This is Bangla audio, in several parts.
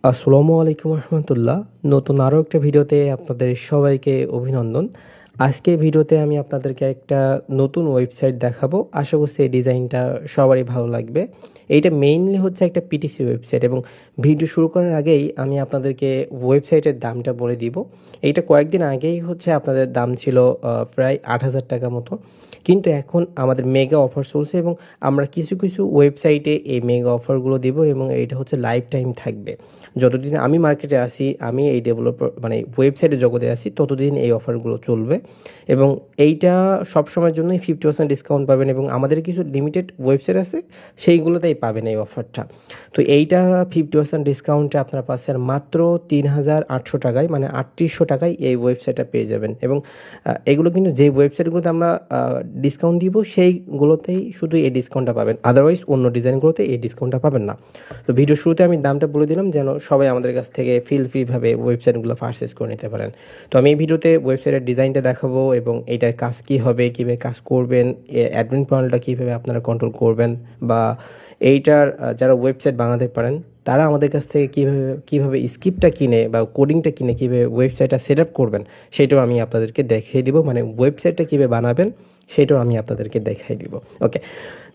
আসসালামু আলাইকুম রহমতুল্লাহ। নতুন আরও একটা ভিডিওতে আপনাদের সবাইকে অভিনন্দন। আজকে ভিডিওতে আমি আপনাদেরকে একটা নতুন ওয়েবসাইট দেখাবো। আশা করছি এই ডিজাইনটা সবারই ভালো লাগবে। এইটা মেইনলি হচ্ছে একটা পিটিসি ওয়েবসাইট এবং ভিডিও শুরু করার আগেই আমি আপনাদেরকে ওয়েবসাইটের দামটা বলে দিব। এইটা কয়েকদিন আগেই হচ্ছে আপনাদের দাম ছিল প্রায় ৮,০০০ টাকা মতো, কিন্তু এখন আমাদের মেগা অফার চলছে এবং আমরা কিছু কিছু ওয়েবসাইটে এই মেগা অফারগুলো দিব এবং এইটা হচ্ছে লাইফ টাইম থাকবে। যতদিন আমি মার্কেটে আসি, আমি এই ডেভেলপার মানে ওয়েবসাইটের জগতে আসি, ততদিন এই অফারগুলো চলবে এবং এইটা সবসময়ের জন্যই 50% ডিসকাউন্ট পাবেন এবং আমাদের কিছু লিমিটেড ওয়েবসাইট আছে সেইগুলোতেই পাবেন এই অফারটা। তো এইটা 50% ডিসকাউন্টে আপনারা পাচ্ছেন মাত্র ৩,৮০০ টাকায়, মানে ৩৮০০ টাকায় এই ওয়েবসাইটটা পেয়ে যাবেন। এবং এগুলো কিন্তু যে ওয়েবসাইটগুলোতে আমরা ডিসকাউন্ট দিব সেইগুলোতেই শুধু এই ডিসকাউন্টটা পাবেন, আদারওয়াইজ অন্য ডিজাইনগুলোতে এই ডিসকাউন্টটা পাবেন না। তো ভিডিও শুরুতে আমি দামটা বলে দিলাম যেন সবাই আমাদের কাছ থেকে ফ্রিভাবে ওয়েবসাইটগুলো পারচেজ করে নিতে পারেন। তো আমি এই ভিডিওতে ওয়েবসাইটের ডিজাইনটা দেখাবো এবং এইটার কাজ কী হবে, কীভাবে কাজ করবেন, অ্যাডমিন প্যানেলটা কীভাবে আপনারা কন্ট্রোল করবেন, বা এইটার যারা ওয়েবসাইট বানাতে পারেন তারা আমাদের কাছ থেকে কীভাবে স্ক্রিপ্টটা কিনে বা কোডিংটা কিনে কীভাবে ওয়েবসাইটটা সেট আপ করবেন সেটাও আমি আপনাদেরকে দেখিয়ে দিব। মানে ওয়েবসাইটটা কীভাবে বানাবেন সেটাও আমি আপনাদেরকে দেখাই দিব। ওকে,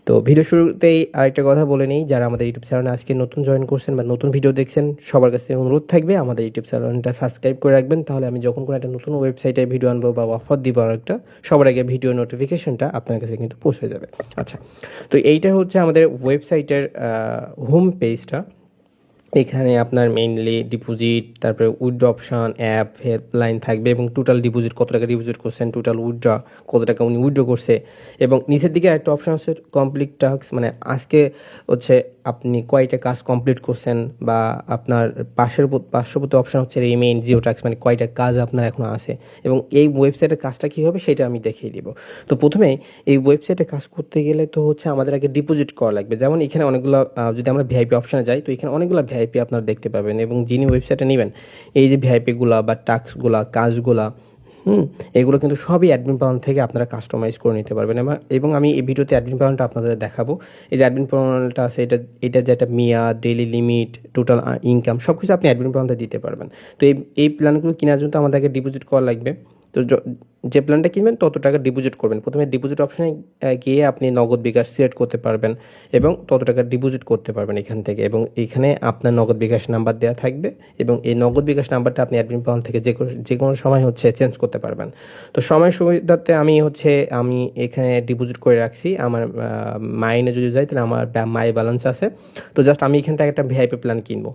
তো ভিডিও শুরুতেই আরেকটা কথা বলে নিই, যারা আমাদের ইউটিউব চ্যানেলে আজকে নতুন জয়েন করছেন বা নতুন ভিডিও দেখছেন, সবার কাছ থেকে অনুরোধ থাকবে আমাদের ইউটিউব চ্যানেলটা সাবস্ক্রাইব করে রাখবেন। তাহলে আমি যখন কোনো একটা নতুন ওয়েবসাইটে ভিডিও আনবো বা অফার দিব আর একটা, সবার আগে ভিডিও নোটিফিকেশনটা আপনার কাছে কিন্তু পৌঁছে যাবে। আচ্ছা, তো এইটা হচ্ছে আমাদের ওয়েবসাইটের হোম পেজটা। এখানে আপনার মেইনলি ডিপোজিট, তারপরে উইথড্র অপশান, অ্যাপ, হেল্পলাইন থাকবে এবং টোটাল ডিপোজিট কত টাকা ডিপোজিট করছেন, টোটাল উইথড্র কত টাকা উনি উইথড্র করছে, এবং নিচের দিকে একটা অপশান হচ্ছে কমপ্লিট টাস্ক, মানে আজকে হচ্ছে আপনি কয়টা কাজ কমপ্লিট করছেন, বা আপনার পার্শ্ববর্তী অপশান হচ্ছে রিমেইন জিরো টাস্ক, মানে কয়টা কাজ আপনার এখনও আছে এবং এই ওয়েবসাইটের কাজটা কী হবে সেটা আমি দেখিয়ে দিব। তো প্রথমে এই ওয়েবসাইটে কাজ করতে গেলে তো হচ্ছে আমাদের আগে ডিপোজিট করা লাগবে। যেমন এখানে অনেকগুলো, যদি আমরা ভিআইপি অপশানে যাই তো এখানে অনেকগুলো ভিআইপি আপনারা দেখতে পাবেন এবং যিনি ওয়েবসাইটে নেবেন এই যে ভিআইপিগুলা বা টাস্কগুলা কাজগুলা, এগুলো কিন্তু সবই অ্যাডমিন প্যানেল থেকে আপনারা কাস্টমাইজ করে নিতে পারবেন। এবং আমি এই ভিডিওতে অ্যাডমিন প্যানেলটা আপনাদের দেখাবো। এই যে অ্যাডমিন প্যানেলটা আছে, এটা যেটা মেয়াদ, ডেইলি লিমিট, টোটাল ইনকাম সব কিছু আপনি অ্যাডমিন প্যানেলটা দিতে পারবেন। তো এই প্ল্যানগুলো কেনার জন্য আমাদেরকে ডিপোজিট করা লাগবে। তো যে প্ল্যানটা কিনবেন তত টাকা ডিপোজিট করবেন। প্রথমে ডিপোজিট অপশানে গিয়ে আপনি নগদ বিকাশ সিলেক্ট করতে পারবেন এবং তত টাকা ডিপোজিট করতে পারবেন এখান থেকে, এবং এখানে আপনার নগদ বিকাশ নাম্বার দেওয়া থাকবে এবং এই নগদ বিকাশ নাম্বারটা আপনি অ্যাডমিন প্যানেল থেকে যে কোনো সময় হচ্ছে চেঞ্জ করতে পারবেন। তো সময় সুবিধাতে আমি এখানে ডিপোজিট করে রাখছি। আমার মাইনে যদি যাই তাহলে আমার মাই ব্যালেন্স আছে। তো জাস্ট আমি এখান থেকে একটা ভিআইপি প্ল্যান কিনবো।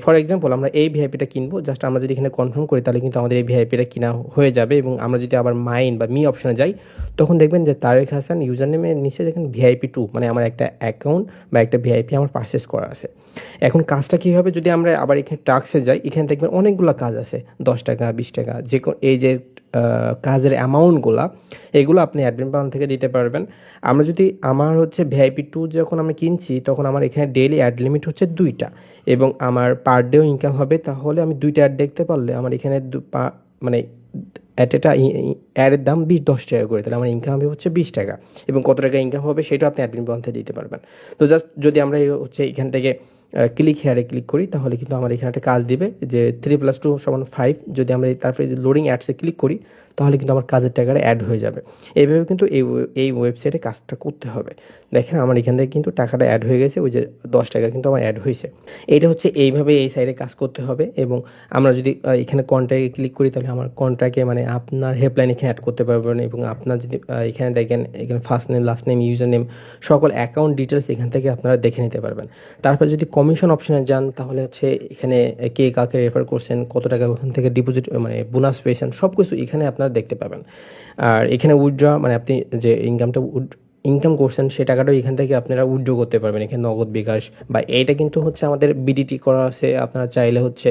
ফর এক্সাম্পল আমরা এই ভিআইপিটা কিনবো, জাস্ট আমরা যদি এখানে কনফার্ম করি তাহলে কিন্তু আমাদের এই ভিআইপিটা কিনা হয়ে যাবে। এবং আমরা যদি আবার মাইন বা মি অপশানে যাই তখন দেখবেন যে তারেক হাসান ইউজার নেমের নিচে দেখেন ভিআইপি 2, মানে আমার একটা অ্যাকাউন্ট বা একটা ভিআইপি আমার পারচেস করা আছে। এখন কাজটা কী হবে, যদি আমরা আবার এখানে টাস্কে যাই এখানে দেখবেন অনেকগুলো কাজ আছে, 10 টাকা 20 টাকা, এই যে কাজের অ্যামাউন্টগুলো এগুলো আপনি অ্যাডমিন প্যানেল থেকে দিতে পারবেন। আমার হচ্ছে ভিআইপি 2 যখন আমি কিনছি তখন আমার এখানে ডেইলি অ্যাড লিমিট হচ্ছে 2টা এবং আমার পার ডেও ইনকাম হবে। তাহলে আমি 2টা অ্যাড দেখতে পারলে আমার এখানে মানে অ্যাডের দাম 10 টাকা করে, তাহলে আমার ইনকাম হবে হচ্ছে 20 টাকা এবং কত টাকা ইনকাম হবে সেটা আপনি অ্যাডমিন প্যানেল থেকে দিতে পারবেন। তো জাস্ট যদি আমরা হচ্ছে এখান থেকে হেয়ারে ক্লিক করি তাহলে কিন্তু আমার এখানে একটা কাজ দিবে যে 3+2 = 5। যদি আমরা তারপরে লোডিং অ্যাডসে ক্লিক করি তাহলে কিন্তু আমার কাজের টাকাটা অ্যাড হয়ে যাবে। এইভাবে কিন্তু এই ওয়েবসাইটে কাজটা করতে হবে। দেখেন আমার এখান থেকে কিন্তু টাকাটা অ্যাড হয়ে গেছে, ওই যে 10 টাকা কিন্তু আমার অ্যাড হয়েছে। এইটা হচ্ছে এইভাবে এই সাইডে কাজ করতে হবে। এবং আমরা যদি এখানে কন্ট্রাক্টে ক্লিক করি তাহলে আমার কন্ট্রাক্টে মানে আপনার হেল্পলাইন এখানে অ্যাড করতে পারবেন এবং আপনার যদি এখানে দেখেন এখানে first name, last name, user name, সকল অ্যাকাউন্ট ডিটেলস এখান থেকে আপনারা দেখে নিতে পারবেন। তারপর যদি কমিশন অপশানে যান তাহলে হচ্ছে এখানে কে কাকে রেফার করছেন, কত টাকা ওখান থেকে ডিপোজিট মানে বোনাস পেয়েছেন, সব কিছু এখানে আপনারা দেখতে পাবেন। আর এখানে উইথড্র মানে আপনি যে ইনকাম করছেন সেই টাকাটাও এখান থেকে আপনারা উইথড্র করতে পারবেন, এখানে নগদ বিকাশ বা এইটা কিন্তু হচ্ছে আমাদের বিডিটি করা আছে। আপনারা চাইলে হচ্ছে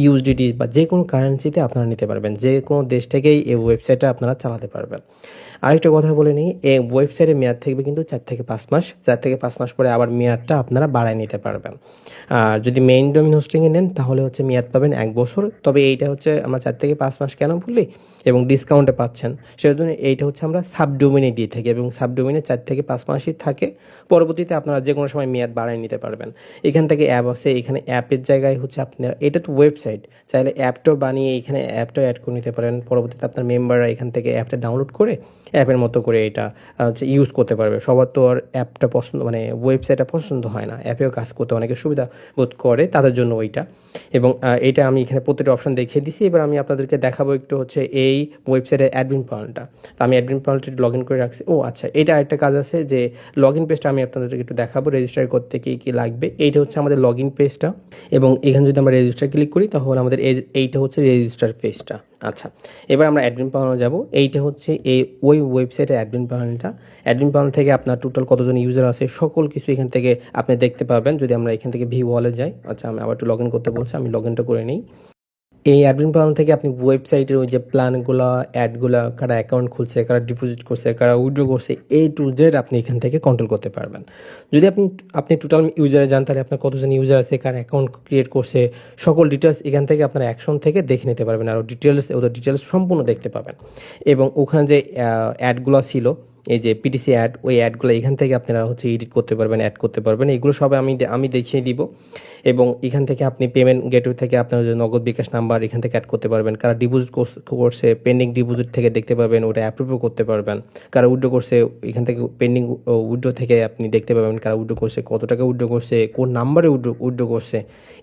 ইউএসডিটি বা যে কোনো কারেন্সিতে আপনারা নিতে পারবেন, যে কোনো দেশ থেকেই এই ওয়েবসাইটটা আপনারা চালাতে পারবেন। আরেকটা কথা বলে নিই, এই ওয়েবসাইটের মেয়াদ থাকবে কিন্তু 4 থেকে 5 মাস। 4 থেকে 5 মাস পরে আবার মেয়াদটা আপনারা বাড়ায় নিতে পারবেন। আর যদি মেইন ডোমেইন হোস্টিংয়ে নেন তাহলে হচ্ছে মেয়াদ পাবেন 1 বছর। তবে এইটা হচ্ছে আমরা 4 থেকে 5 মাস কেন বললি এবং ডিসকাউন্টে পাচ্ছেন সেজন্য এইটা হচ্ছে আমরা সাবডোমেইনে দিয়ে থাকি এবং সাবডোমেইনে 4 থেকে 5 মাসই থাকে। পরবর্তীতে আপনারা যে কোনো সময় মেয়াদ বাড়ায় নিতে পারবেন। এখান থেকে অ্যাপ আছে, এখানে অ্যাপের জায়গায় হচ্ছে আপনার এটা তো ওয়েবসাইট, চাইলে অ্যাপটাও বানিয়ে এখানে অ্যাপটাও অ্যাড করে নিতে পারেন। পরবর্তীতে আপনার মেম্বাররা এখান থেকে অ্যাপটা ডাউনলোড করে অ্যাপের মতো করে এটা হচ্ছে ইউজ করতে পারবে। সবার তো আর অ্যাপটা পছন্দ মানে ওয়েবসাইটটা পছন্দ হয় না, অ্যাপেও কাজ করতে অনেকে সুবিধা বোধ করে, তাদের জন্য ওইটা। এবং এইটা আমি এখানে প্রত্যেকটা অপশন দেখিয়ে দিছি। এবার আমি আপনাদেরকে দেখাবো একটু হচ্ছে এই ওয়েবসাইটের অ্যাডমিন প্যানেলটা। তো আমি অ্যাডমিন প্যানেলটা লগ ইন করে রাখছি। ও আচ্ছা, এটা আরেকটা কাজ আছে যে লগ ইন পেজটা আমি আপনাদেরকে একটু দেখাবো রেজিস্টার করতে কী কী লাগবে। এইটা হচ্ছে আমাদের লগ ইন পেজটা, এবং এখানে যদি আমরা রেজিস্টার ক্লিক করি তাহলে আমাদের এইটা হচ্ছে রেজিস্টার পেজটা। আচ্ছা, এবার আমরা অ্যাডমিন প্যানেলে যাব। এইটা হচ্ছে ওই ওয়েবসাইটের অ্যাডমিন প্যানেলটা। অ্যাডমিন প্যানেল থেকে আপনার টোটাল কতজন ইউজার আছে সকল কিছু এখান থেকে আপনি দেখতে পাবেন। যদি আমরা এখান থেকে ভিউ ওয়ালে যাই, আচ্ছা আমি আবার একটু লগ ইন করতে বলছি, আমি লগ ইনটা করে নিই। এই অ্যাডমিন প্যানেল থেকে আপনি ওয়েবসাইটের ওই যে প্ল্যানগুলো, অ্যাডগুলো, কারা অ্যাকাউন্ট খুলছে, কারা ডিপোজিট করছে, কারা উইথড্র করছে, এই টু জেড আপনি এখান থেকে কন্ট্রোল করতে পারবেন। যদি আপনি টোটাল ইউজারে যান তাহলে আপনার কতজন ইউজার আছে, কার অ্যাকাউন্ট ক্রিয়েট করছে, সকল ডিটেলস এখান থেকে আপনার অ্যাকশন থেকে দেখে নিতে পারবেন। আর ওদের ডিটেলস সম্পূর্ণ দেখতে পাবেন। এবং ওখানে যে অ্যাডগুলো ছিল, এই যে পিটিসি অ্যাড, ওই অ্যাডগুলো এখান থেকে আপনারা হচ্ছে এডিট করতে পারবেন, অ্যাড করতে পারবেন। এগুলো সব আমি দেখিয়ে দিব। এবং এখান থেকে আপনি পেমেন্ট গেটওয়ে থেকে আপনার যে নগদ বিকাশ নাম্বার এখান থেকে অ্যাড করতে পারবেন। কারা ডিপোজিট করছে পেন্ডিং ডিপোজিট থেকে দেখতে পাবেন, ওটা অ্যাপ্রুভও করতে পারবেন। কারা উইথড্র করছে এখান থেকে পেন্ডিং উইথড্র থেকে আপনি দেখতে পাবেন কারা উইথড্র করছে, কত টাকা উইথড্র করছে, কোন নাম্বারে উইথড্র করছে,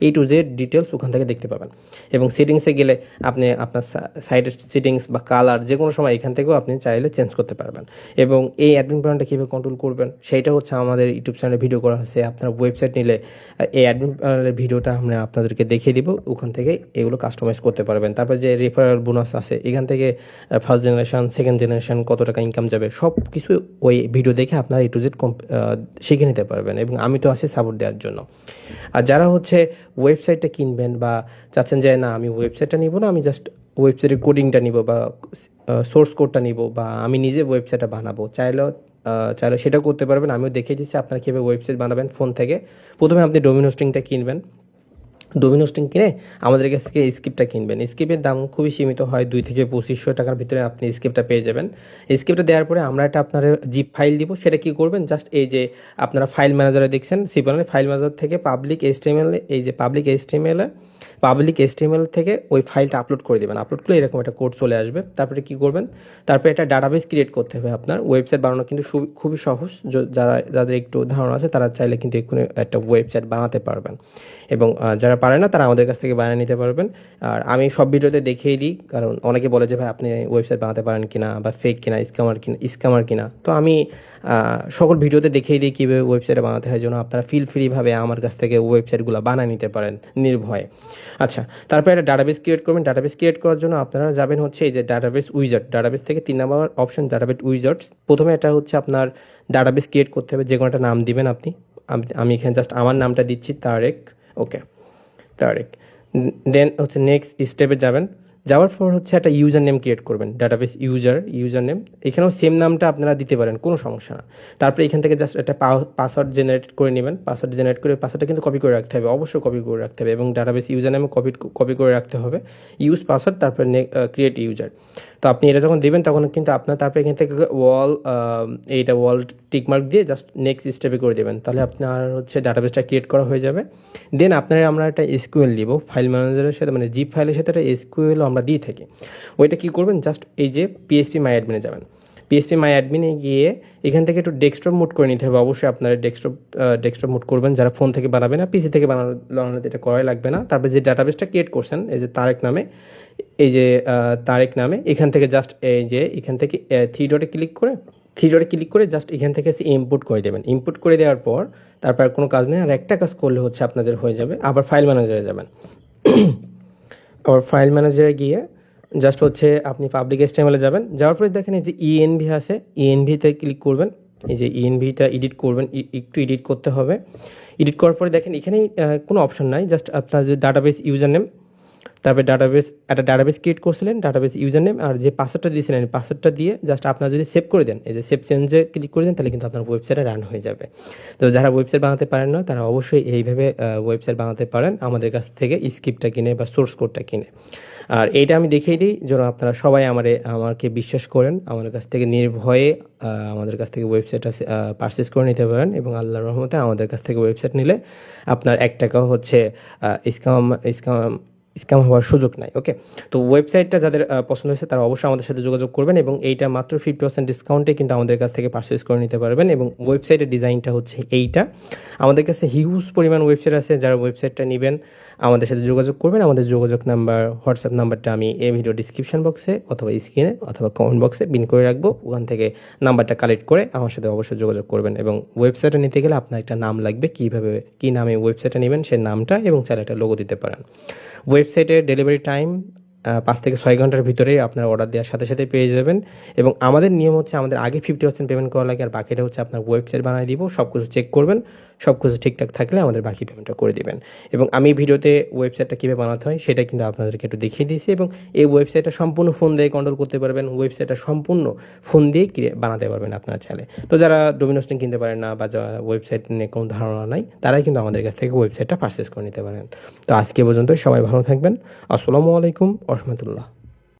এই টু জেড ডিটেলস ওখান থেকে দেখতে পাবেন। এবং সেটিংসে গেলে আপনি আপনার সাইটের সেটিংস বা কালার যে কোনো সময় এখান থেকেও আপনি চাইলে চেঞ্জ করতে পারবেন। এবং এই অ্যাডমিন প্যানেলটা কীভাবে কন্ট্রোল করবেন সেইটা হচ্ছে আমাদের ইউটিউব চ্যানেলে ভিডিও করা হয়েছে। আপনার ওয়েবসাইট নিলে এই অ্যাডমিন প্যানেলের ভিডিওটা আমরা আপনাদেরকে দেখিয়ে দিব, ওখান থেকে এগুলো কাস্টমাইজ করতে পারবেন। তারপর যে রেফারেল বোনাস আছে এখান থেকে ফার্স্ট জেনারেশন, সেকেন্ড জেনারেশন কত টাকা ইনকাম যাবে সব কিছু ওই ভিডিও দেখে আপনারা এ টু জেড শিখে নিতে পারবেন। এবং আমি তো আছি সাপোর্ট দেওয়ার জন্য। আর যারা হচ্ছে ওয়েবসাইটটা কিনবেন বা চাচ্ছেন যে না আমি ওয়েবসাইটটা নিব না, আমি জাস্ট ওয়েবসাইটের কোডিংটা নিব বা সোর্স কোডটা নিব বা আমি নিজে ওয়েবসাইটটা বানাবো, চাইলে সেটাও করতে পারবেন। আমিও দেখিয়ে দিচ্ছি আপনারা কীভাবে ওয়েবসাইট বানাবেন ফোন থেকে। প্রথমে আপনি ডোমেইন হোস্টিংটা কিনবেন। ডোমেইন হোস্টিং কিনে আমাদের কাছ থেকে স্ক্রিপ্টটা কিনবেন। স্ক্রিপ্টের দাম খুবই সীমিত হয়, 2 থেকে 2500 টাকার ভিতরে আপনি স্ক্রিপ্টটা পেয়ে যাবেন। স্ক্রিপ্টটা দেওয়ার পরে আমরা একটা আপনার জিপ ফাইল দিব। সেটা কী করবেন, জাস্ট এই যে আপনারা ফাইল ম্যানেজারে দেখছেন সিপানের ফাইল ম্যানেজার থেকে পাবলিক এইচটিএমএল, এই যে পাবলিক এইচটিএমএল থেকে ওই ফাইলটা আপলোড করে দেবেন। আপলোড করলে এরকম একটা কোড চলে আসবে। তারপরে কী করবেন, তারপরে একটা ডাটাবেস ক্রিয়েট করতে হবে। আপনার ওয়েবসাইট বানানো কিন্তু খুবই সহজ। যাদের একটু ধারণা আছে তারা চাইলে কিন্তু এক্ষুনি একটা ওয়েবসাইট বানাতে পারবেন। এবং যারা পারে না তারা আমাদের কাছ থেকে বানিয়ে নিতে পারবেন। আর আমি সব ভিডিওতে দেখিয়ে দিই, কারণ অনেকে বলে যে ভাই আপনি ওয়েবসাইট বানাতে পারেন কিনা, বা ফেক কিনা, স্ক্যামার কিনা। তো আমি সকল ভিডিওতে দেখিয়ে দিই কীভাবে ওয়েবসাইট বানাতে হয়, যেন আপনারা ফ্রিভাবে আমার কাছ থেকে ওয়েবসাইটগুলো বানিয়ে নিতে পারেন নির্ভয়ে। আচ্ছা, তারপরে একটা ডাটাবেস ক্রিয়েট করবেন। ডাটাবেস ক্রিয়েট করার জন্য আপনারা যাবেন হচ্ছে এই যে ডাটাবেস উইজার্ড, ডাটাবেস থেকে 3 নম্বর অপশন ডাটাবেস উইজার্ডস। প্রথমে এটা হচ্ছে আপনার ডাটাবেস ক্রিয়েট করতে হবে, যে কোনো একটা নাম দিবেন আপনি। আমি এখানে জাস্ট আমার নামটা দিচ্ছি, তারেক। ওকে, তারেক। দেন হচ্ছে নেক্সট স্টেপে যাবেন। যাওয়ার পর হচ্ছে একটা ইউজার নেম ক্রিয়েট করবেন, ডাটাবেস ইউজার নেম। এখানেও সেম নামটা আপনারা দিতে পারেন, কোনো সমস্যা না। তারপরে এখান থেকে জাস্ট একটা পাসওয়ার্ড জেনারেট করে নেবেন। পাসওয়ার্ড জেনারেট করে পাসওয়ার্ডটা কিন্তু কপি করে রাখতে হবে, অবশ্যই কপি করে রাখতে হবে। এবং ডাটাবেস ইউজার নেমে কপি করে রাখতে হবে। ইউজ পাসওয়ার্ড, তারপরে ক্রিয়েট ইউজার। তো আপনি এটা যখন দেবেন তখন কিন্তু আপনার তারপরে এখান থেকে ওয়াল টিকমার্ক দিয়ে জাস্ট নেক্সট স্টেপে করে দেবেন। তাহলে আপনার হচ্ছে ডাটাবেসটা ক্রিয়েট করা হয়ে যাবে। দেন আমরা একটা এসকিউএল দিব ফাইল ম্যানেজারের সাথে, মানে জিপ ফাইলের সাথে একটা এসকিউএল আমরা দিয়ে থাকি। ওইটা কী করবেন, জাস্ট এই যে পিএইচপি মাই অ্যাডমিনে যাবেন। পিএইচপি মাই অ্যাডমিনে গিয়ে এখান থেকে একটু ডেস্কটপ মুড করে নিতে হবে। অবশ্যই আপনারা ডেস্কটপ মুড করবেন যারা ফোন থেকে বানাবে না, পিসি থেকে বানানো এটা করাই লাগবে না। তারপরে যে ডাটাবেসটা ক্রিয়েট করছেন এই যে তারেক নামে, এখান থেকে জাস্ট এই যে এখান থেকে থ্রি ডটে ক্লিক করে জাস্ট এখান থেকে ইম্পোর্ট করে দেবেন। ইম্পোর্ট করে দেওয়ার পর তারপর কোনো কাজ নেই, আর একটা কাজ করলে হচ্ছে আপনাদের হয়ে যাবে। আবার ফাইল ম্যানেজারে যাবেন। আবার ফাইল ম্যানেজারে গিয়ে জাস্ট হচ্ছে আপনি পাবলিক এইচটিএমএলে যাবেন। যাওয়ার পরে দেখেন এই যে ইএনভি আছে, ইএনভিতে ক্লিক করবেন। এই যে ইএনভিটা এডিট করবেন, একটু এডিট করতে হবে। এডিট করার পরে দেখেন এখানেই কোনো অপশন নাই, জাস্ট আপনার যে ডাটাবেস ইউজার নেম তারপরে একটা ডাটাবেস ক্রিয়েট করছিলেন, ডাটাবেস ইউজার নেম আর যে পাসওয়ার্ডটা দিয়েছিলেন পাসওয়ার্ডটা দিয়ে জাস্ট আপনারা যদি সেভ করে দেন, এই যে সেভ চেঞ্জে ক্লিক করে দেন, তাহলে কিন্তু আপনার ওয়েবসাইটে রান হয়ে যাবে। তো যারা ওয়েবসাইট বানাতে পারেন না তারা অবশ্যই এইভাবে ওয়েবসাইট বানাতে পারেন আমাদের কাছ থেকে স্ক্রিপ্টটা কিনে বা সোর্স কোডটা কিনে। আর এইটা আমি দেখিয়ে দিই যেন আপনারা সবাই আমাকে বিশ্বাস করেন, আমাদের কাছ থেকে নির্ভয়ে আমাদের কাছ থেকে ওয়েবসাইটটা পারচেস করে নিতে পারেন। এবং আল্লাহর রহমতে আমাদের কাছ থেকে ওয়েবসাইট নিলে আপনার 1 টাকাও হচ্ছে স্ক্যাম স্ক্যাম স্ক্যাম হওয়ার সুযোগ নাই। ওকে, তো ওয়েবসাইটটা যাদের পছন্দ হয়েছে তারা অবশ্যই আমাদের সাথে যোগাযোগ করবেন এবং এইটা মাত্র 50% ডিসকাউন্টে কিন্তু আমাদের কাছ থেকে পারচেস করে নিতে পারবেন। এবং ওয়েবসাইটের ডিজাইনটা হচ্ছে এইটা। আমাদের কাছে হিউজ পরিমাণ ওয়েবসাইট আছে, যারা ওয়েবসাইটটা নেবেন আমাদের সাথে যোগাযোগ করবেন। আমাদের যোগাযোগ নাম্বার, হোয়াটসঅ্যাপ নাম্বারটা আমি এই ভিডিও ডিসক্রিপশন বক্সে অথবা স্ক্রিনে অথবা কমেন্ট বক্সে পিন করে রাখবো, ওখান থেকে নাম্বারটা কালেক্ট করে আমার সাথে অবশ্যই যোগাযোগ করবেন। এবং ওয়েবসাইটটা নিতে গেলে আপনার একটা নাম লাগবে, কী নামে ওয়েবসাইটটা নেবেন সেই নামটা, এবং চাইলে একটা লোগো দিতে পারেন। ওয়েবসাইটের ডেলিভারি টাইম 5 থেকে 6 ঘন্টার ভিতরেই আপনার অর্ডার দেওয়ার সাথে সাথে পেয়ে যাবেন। এবং আমাদের নিয়ম হচ্ছে আমাদের আগে 50% পেমেন্ট করা লাগে, আর বাকিটা হচ্ছে আপনার ওয়েবসাইট বানিয়ে দিব। সব কিছু চেক করবেন, সব কিছু ঠিকঠাক থাকলে আমাদের বাকি পেমেন্টটা করে দিবেন। এবং আমি ভিডিওতে ওয়েবসাইটটা কীভাবে বানাতে হয় সেটা কিন্তু আপনাদেরকে একটু দেখিয়ে দিয়েছি। এবং এই ওয়েবসাইটটা সম্পূর্ণ ফোন দিয়ে কন্ট্রোল করতে পারবেন, ওয়েবসাইটটা সম্পূর্ণ ফোন দিয়েই বানাতে পারবেন আপনার চাইলে। তো যারা ডোমিন হোস্টিং কিনতে পারেন না বা যারা ওয়েবসাইট নিয়ে কোনো ধারণা নাই, তারাই কিন্তু আমাদের কাছ থেকে ওয়েবসাইটটা পারচেস করে নিতে পারেন। তো আজকে পর্যন্ত সবাই ভালো থাকবেন। আসসালামু আলাইকুম ওয়া রাহমাতুল্লাহ।